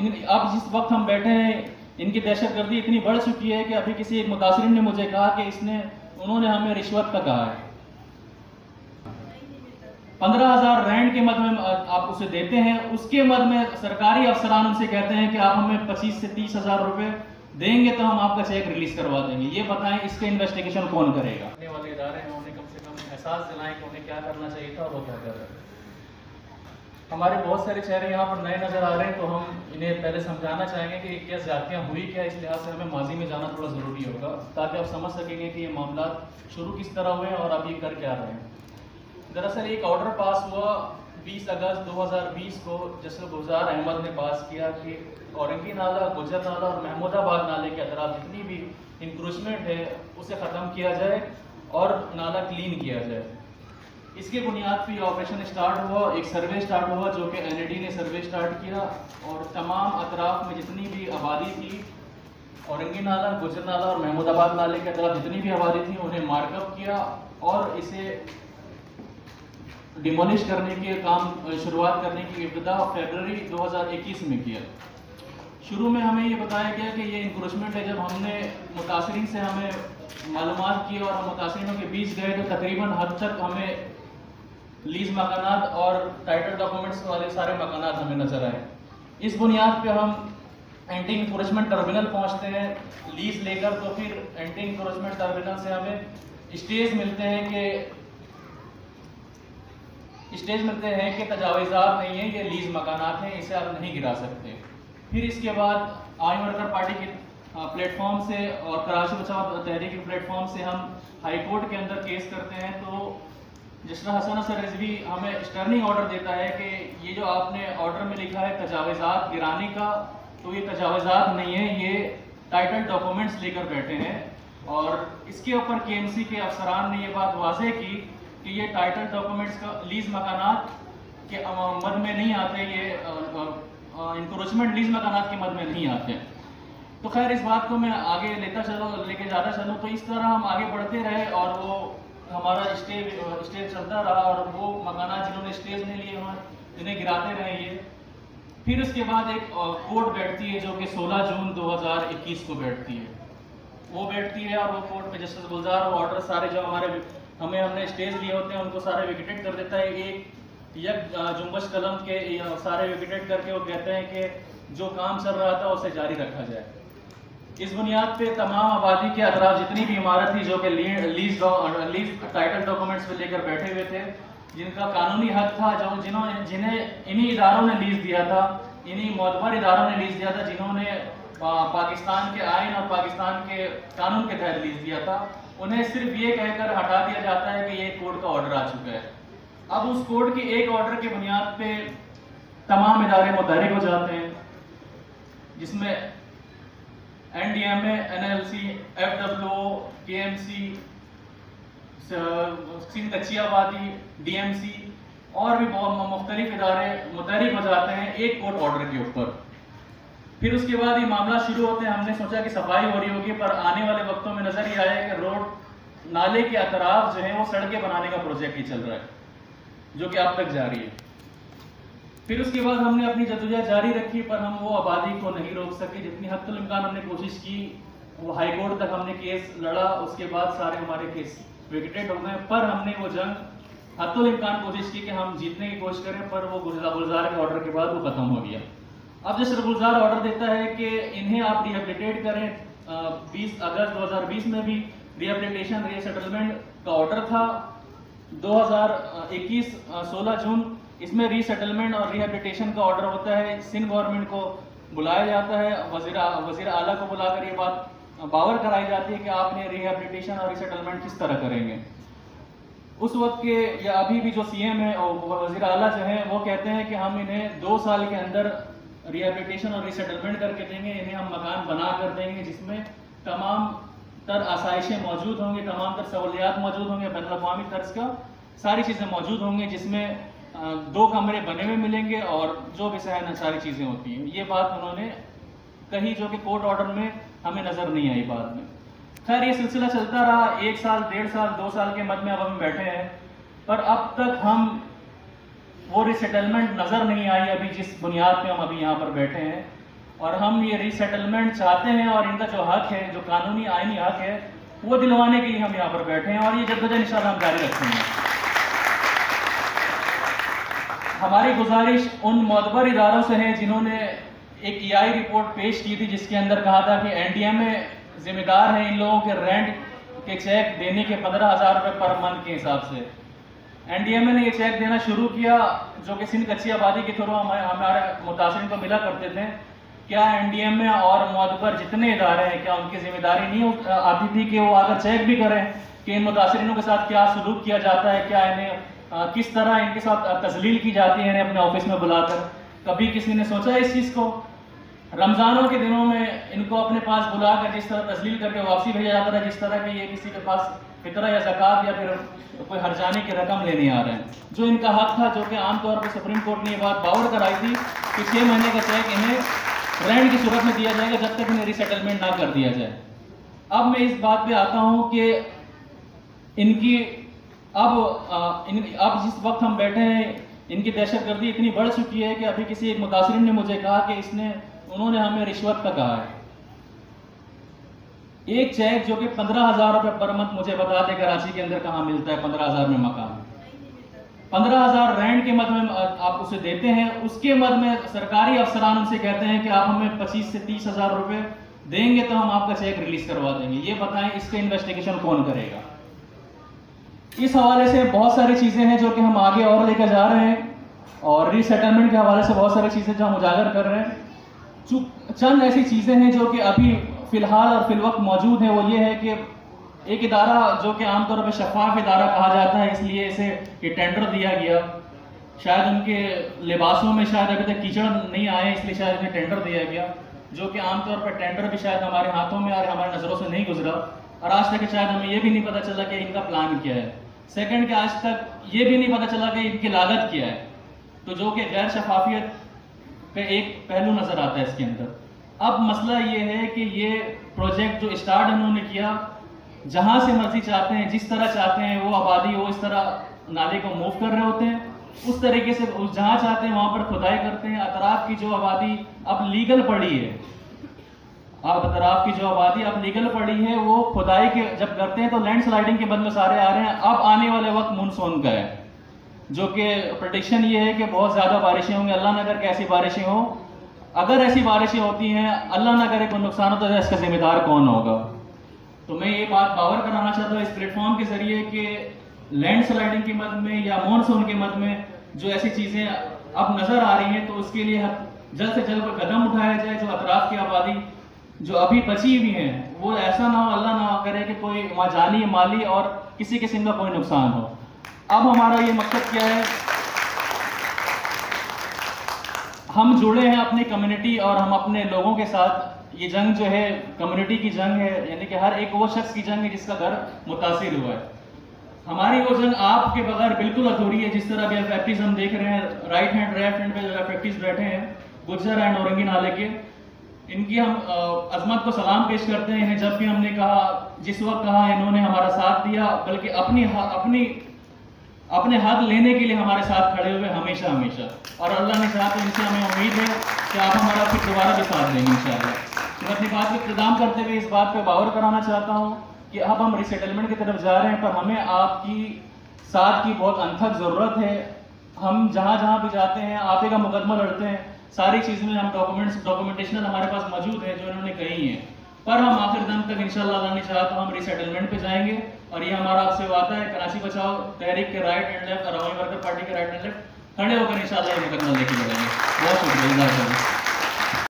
अब जिस वक्त हम बैठे हैं इनकी दहशतगर्दी इतनी बढ़ चुकी है कि अभी किसी एक मुतासरीन ने मुझे कहा कि उन्होंने हमें रिश्वत का कहा है। 15,000 रैंड के मद में आप उसे देते हैं, उसके मद में सरकारी अफसरान उनसे कहते हैं कि आप हमें 25 से 30,000 रुपए देंगे तो हम आपका चेक रिलीज करवा देंगे। ये बताएं इसके इन्वेस्टिगेशन कौन करेगा? आने वाले इदारे हैं उन्हें कम से कम एहसास दिलाएं कि उन्हें क्या करना चाहिए था और वो क्या कर रहे हैं। हमारे बहुत सारे चेहरे यहाँ पर नए नजर आ रहे हैं, तो हम इन्हें पहले समझाना चाहेंगे कि क्या ज्यादतियाँ हुई क्या। इस लिहाज से हमें माजी में जाना थोड़ा ज़रूरी होगा ताकि आप समझ सकेंगे कि ये मामला शुरू किस तरह हुए और अब ये कर क्या रहे हैं। दरअसल एक ऑर्डर पास हुआ 20 अगस्त 2020 को, जिसे गुलजार अहमद ने पास किया कि औरंगी नाला, गुजर नाला और महमूदाबाद नाले के अतराफ जितनी भी इंक्रोचमेंट है उसे ख़त्म किया जाए और नाला क्लीन किया जाए। इसके बुनियाद पर ऑपरेशन स्टार्ट हुआ, एक सर्वे स्टार्ट हुआ जो कि NAD ने सर्वे स्टार्ट किया और तमाम अतराफ में जितनी भी आबादी थी, औरंगी नाला, गुजर नाला और महमूदाबाद नाले के अतराफ जितनी भी आबादी थी उन्हें मार्कअप किया और इसे डिमोलिश करने के काम शुरुआत करने की इब्तिदा फरवरी 2021 में किया। शुरू में हमें ये बताया गया कि ये इंक्रोचमेंट है। जब हमने मुतासरीन से हमें मालूमात की और हम मुतासरीनों के बीच गए तो तकरीबन हद तक हमें लीज मकानात और टाइटल डॉक्यूमेंट्स वाले सारे मकानात हमें नजर आए। इस बुनियाद पे हम एंटी इंक्रोचमेंट टर्मिनल पहुंचते हैं लीज लेकर, तो फिर एंटी इंक्रोचमेंट टर्मिनल से हमें स्टेज मिलते हैं कि तजावीज़ात नहीं है, ये लीज मकानात हैं, इसे आप नहीं गिरा सकते। फिर इसके बाद आईएम वर्कर पार्टी के प्लेटफॉर्म से और कराची बचाओ तहरीक के प्लेटफॉर्म से हम हाई कोर्ट के अंदर केस करते हैं। तो जिस तरह हसन असर रिजवी हमें स्टर्निंग ऑर्डर देता है कि ये जो आपने ऑर्डर में लिखा है तजावीज़ात गिराने का, तो ये तजावीज़ात नहीं है, ये टाइटल डॉक्यूमेंट्स लेकर बैठे हैं। और इसके ऊपर KMC के अफसरान ने ये बात वाज़ेह की कि ये टाइटल डॉक्यूमेंट्स का लीज मकानात के मद में नहीं आते, ये इंक्रोचमेंट लीज मकानात के मद में नहीं आते। तो खैर इस बात को मैं आगे लेके जाता चलूँ तो इस तरह हम आगे बढ़ते रहे और वो हमारा स्टेज चलता रहा और वो मकानात जिन्होंने स्टेज नहीं लिए इन्हें गिराते रहे ये। फिर उसके बाद एक कोर्ट बैठती है जो कि 16 जून 2021 को बैठती है, वो बैठती है और वो कोर्ट में जस्टिस गुलजार वो ऑर्डर सारे जो हमने स्टेज लिए होते हैं उनको सारे विकेटेड कर देता है। एक जुम्बश कलम के सारे विकेटेड करके वो कहते हैं कि जो काम चल रहा था उसे जारी रखा जाए। इस बुनियाद पे तमाम आबादी के अतराफ जितनी भी इमारत थी जो कि लीज टाइटल डॉक्यूमेंट्स पे लेकर बैठे हुए थे, जिनका कानूनी हक था, जिन्हें इन्हीं इदारों ने लीज दिया था, इन्हीं मोतबर इदारों ने लीज दिया था, जिन्होंने पाकिस्तान के आइन और पाकिस्तान के कानून के तहत लीज दिया था, उन्हें सिर्फ ये कहकर हटा दिया जाता है कि ये कोर्ट का ऑर्डर आ चुका है। अब उस कोर्ट के एक ऑर्डर के बुनियाद पे तमाम इदारे मुतहरिक हो जाते हैं, जिसमें NDMA, NLC, FWO, KMC, Sindh कच्ची आबादी, DMC और भी बहुत मुख्तलिफ इदारे मुतहरिक हो जाते हैं एक कोर्ट ऑर्डर के ऊपर। फिर उसके बाद ये मामला शुरू होते हैं। हमने सोचा कि सफाई हो रही होगी, पर आने वाले वक्तों में नजर ये आया कि रोड नाले के अतराफ जो है वो सड़कें बनाने का प्रोजेक्ट ही चल रहा है, जो कि अब तक जारी है। फिर उसके बाद हमने अपनी जद्दोजहद जारी रखी, पर हम वो आबादी को नहीं रोक सके। जितनी हद इम्कान हमने कोशिश की, वो हाई कोर्ट तक हमने केस लड़ा, उसके बाद सारे हमारे केस विकेटेड हो गए। पर हमने वो जंग हद इम्कान कोशिश की कि हम जीतने की कोशिश करें, पर वो गुलजार के ऑर्डर के बाद वो खत्म हो गया। अब जैसे गुलजार ऑर्डर देता है कि इन्हें आप रिहेबिलिटेट करें। 20 अगस्त 2020 में भी रिहेबिलिटेशन रीसेटलमेंट का ऑर्डर था। 2021 16 जून इसमें रीसेटलमेंट और रिहेबिलिटेशन का ऑर्डर होता है। सिंध गवर्नमेंट को बुलाया जाता है, वजीर आला को बुलाकर ये बात बावर कराई जाती है कि आपने रिहेबिलिटेशन और रीसेटलमेंट किस तरह करेंगे। उस वक्त के या अभी भी जो CM है और वजीर आला जो है वो कहते हैं कि हम इन्हें 2 साल के अंदर रिहेबिलिटेशन और रीसेटलमेंट करके देंगे, इन्हें हम मकान बना कर देंगे जिसमें तमाम तर आसाइशें मौजूद होंगी, तमाम तर सहूलियात मौजूद होंगे, बैनुल-अक़वामी तर्ज का सारी चीज़ें मौजूद होंगी, जिसमें 2 कमरे बने हुए मिलेंगे और जो भी सहन सारी चीज़ें होती हैं। ये बात उन्होंने कही जो कि कोर्ट ऑर्डर में हमें नज़र नहीं आई बाद में। खैर ये सिलसिला चलता रहा 1 साल, 1.5 साल, 2 साल के मद में अब हम बैठे हैं, पर अब तक हम वो रिसेटलमेंट नज़र नहीं आई। अभी जिस बुनियाद पे हम अभी यहाँ पर बैठे हैं और हम ये रीसेटलमेंट चाहते हैं और इनका जो हक है, जो कानूनी आईनी हक है, वो दिलवाने के लिए हम यहाँ पर बैठे हैं और ये जद्दोजहद इंशाअल्लाह हम जारी रखेंगे। हमारी गुजारिश उन मोतबर इदारों से है जिन्होंने एक EI रिपोर्ट पेश की थी जिसके अंदर कहा था कि NDMA जिम्मेदार है इन लोगों के रेंट के चेक देने के 15,000 रुपये पर मंथ के हिसाब से। NDMA ने ये चेक देना शुरू किया जो कि सिंध कच्ची आबादी के थ्रू हमारे मुतासरीन को मिला करते थे। क्या NDMA और मोतबर जितने इदारे हैं, क्या उनकी जिम्मेदारी नहीं आती थी कि वो अगर चेक भी करें कि इन मुतासरीनों के साथ क्या सलूक किया जाता है, क्या इन्हें किस तरह इनके साथ तजलील की जाती है इन्हें अपने ऑफिस में बुलाकर। कभी किसी ने सोचा इस चीज़ को? रमज़ानों के दिनों में इनको अपने पास बुलाकर जिस तरह तस्लील करके वापसी भेजा जाता था, जिस तरह कि ये किसी के पास फितरा या ज़कात या फिर कोई हरजाने की रकम लेने आ रहे हैं, जो इनका हक था, जो कि आमतौर पर सुप्रीम कोर्ट ने ये बात बावर कराई थी कि 6 महीने का चेक इन्हें रेंट की सूरत में दिया जाएगा जब तक इन्हें रीसेटलमेंट ना कर दिया जाए। अब मैं इस बात पे आता हूँ कि इनकी अब जिस वक्त हम बैठे हैं, इनकी दहशतगर्दी इतनी बढ़ चुकी है कि अभी किसी एक मुतासरीन ने मुझे कहा कि उन्होंने हमें रिश्वत का कहा है। एक चेक जो कि 15,000 रुपये पर मंथ, मुझे बता दें कराची के अंदर कहाँ मिलता है 15,000 में मकान? 15,000 रेंट के मद में आप उसे देते हैं, उसके मद में सरकारी अफसरान उनसे कहते हैं कि आप हमें 25 से 30,000 रुपये देंगे तो हम आपका चेक रिलीज करवा देंगे। ये बताएं इसका इन्वेस्टिगेशन कौन करेगा? इस हवाले से बहुत सारी चीज़ें हैं जो कि हम आगे और लेकर जा रहे हैं और रीसेटलमेंट के हवाले से बहुत सारी चीज़ें जो हम उजागर कर रहे हैं। चंद ऐसी चीज़ें हैं जो कि अभी फ़िलहाल और फिलवक्त मौजूद हैं। वो ये है कि एक इदारा जो कि आमतौर पर शफाफ इदारा कहा जाता है, इसलिए इसे ये टेंडर दिया गया। शायद उनके लिबासों में शायद अभी तक कीचड़ नहीं आए, इसलिए शायद इन्हें टेंडर दिया गया, जो कि आमतौर पर टेंडर भी शायद हमारे हाथों में और हमारी नज़रों से नहीं गुजरा और आज तक शायद हमें ये भी नहीं पता चला कि इनका प्लान क्या है। सेकंड कि आज तक ये भी नहीं पता चला कि इनकी लागत क्या है, तो जो कि गैर शफाफियत का एक पहलू नज़र आता है इसके अंदर। अब मसला ये है कि ये प्रोजेक्ट जो स्टार्ट इन्होंने किया, जहाँ से मर्जी चाहते हैं, जिस तरह चाहते हैं वो आबादी वो इस तरह नाले को मूव कर रहे होते हैं, उस तरीके से जहाँ चाहते हैं वहाँ पर खुदाई करते हैं। अतराफ की जो आबादी अब लीगल पड़ी है, अतराफ की जो आबादी अब लीगल पड़ी है, वो खुदाई के जब करते हैं तो लैंडस्लाइडिंग के बदले सारे आ रहे हैं। अब आने वाले वक्त मानसून का है, जो कि प्रेडिक्शन ये है कि बहुत ज़्यादा बारिशें होंगी। अल्लाह न करे कि ऐसी बारिशें हों। अगर ऐसी बारिशें होती हैं, अल्लाह न करे कोई नुकसान होता है, इसका जिम्मेदार कौन होगा? तो मैं ये बात बावर कराना चाहता हूँ इस प्लेटफॉर्म के जरिए कि लैंडस्लाइडिंग के मद में या मानसून के मद में जो ऐसी चीज़ें अब नज़र आ रही हैं, तो उसके लिए जल्द से जल्द कोई कदम उठाया जाए जो अतराफ की आबादी जो अभी बची हुई हैं, वो ऐसा ना हो, अल्लाह ना करे कि कोई वहाँ जानी माली और किसी किस्म का कोई नुकसान हो। अब हमारा ये मकसद क्या है, हम जुड़े हैं अपनी कम्युनिटी और हम अपने लोगों के साथ। ये जंग जो है कम्युनिटी की जंग है, यानी कि हर एक वो शख्स की जंग है जिसका घर मुतासिर हुआ है। हमारी वो जंग आपके बगैर बिल्कुल अधूरी है। जिस तरह अभी फैक्ट्रीज हम देख रहे हैं, राइट हैंड लेफ्ट हैंड पे जो फैक्ट्रीज बैठे हैं गुज्जर एंड औरंगी नाले के, इनकी हम अजमत को सलाम पेश करते हैं। जब भी हमने कहा, जिस वक्त कहा, इन्होंने हमारा साथ दिया, बल्कि अपने हक लेने के लिए हमारे साथ खड़े हुए हमेशा हमेशा। और अल्लाह ने चाहा तो इनसे हमें उम्मीद है कि आप हमारा फिर दोबारा भी साथ देंगे इंशाअल्लाह। तो अपनी बात को इख्तिताम करते हुए इस बात पे बावर कराना चाहता हूँ कि अब हम रीसेटलमेंट की तरफ जा रहे हैं, पर हमें आपकी साथ की बहुत अनथक ज़रूरत है। हम जहाँ जहाँ भी जाते हैं आप ही का मुकदमा लड़ते हैं, सारी चीज़ में हम डॉक्यूमेंटेशन हमारे पास मौजूद है जो इन्होंने कही है, पर हम आखिर दम तक इंशाअल्लाह अल्लाह ने चाहा तो हम रीसेटलमेंट पे जाएंगे। और ये हमारा आपसे वादा है, कराची बचाओ तहरीक के राइट एंड लेफ्ट और अवामी वर्कर पार्टी के राइट एंड लेफ्ट खड़े होकर इंशाअल्लाह ये मुकदमा लेके बढ़ेंगे। बहुत शुक्रिया।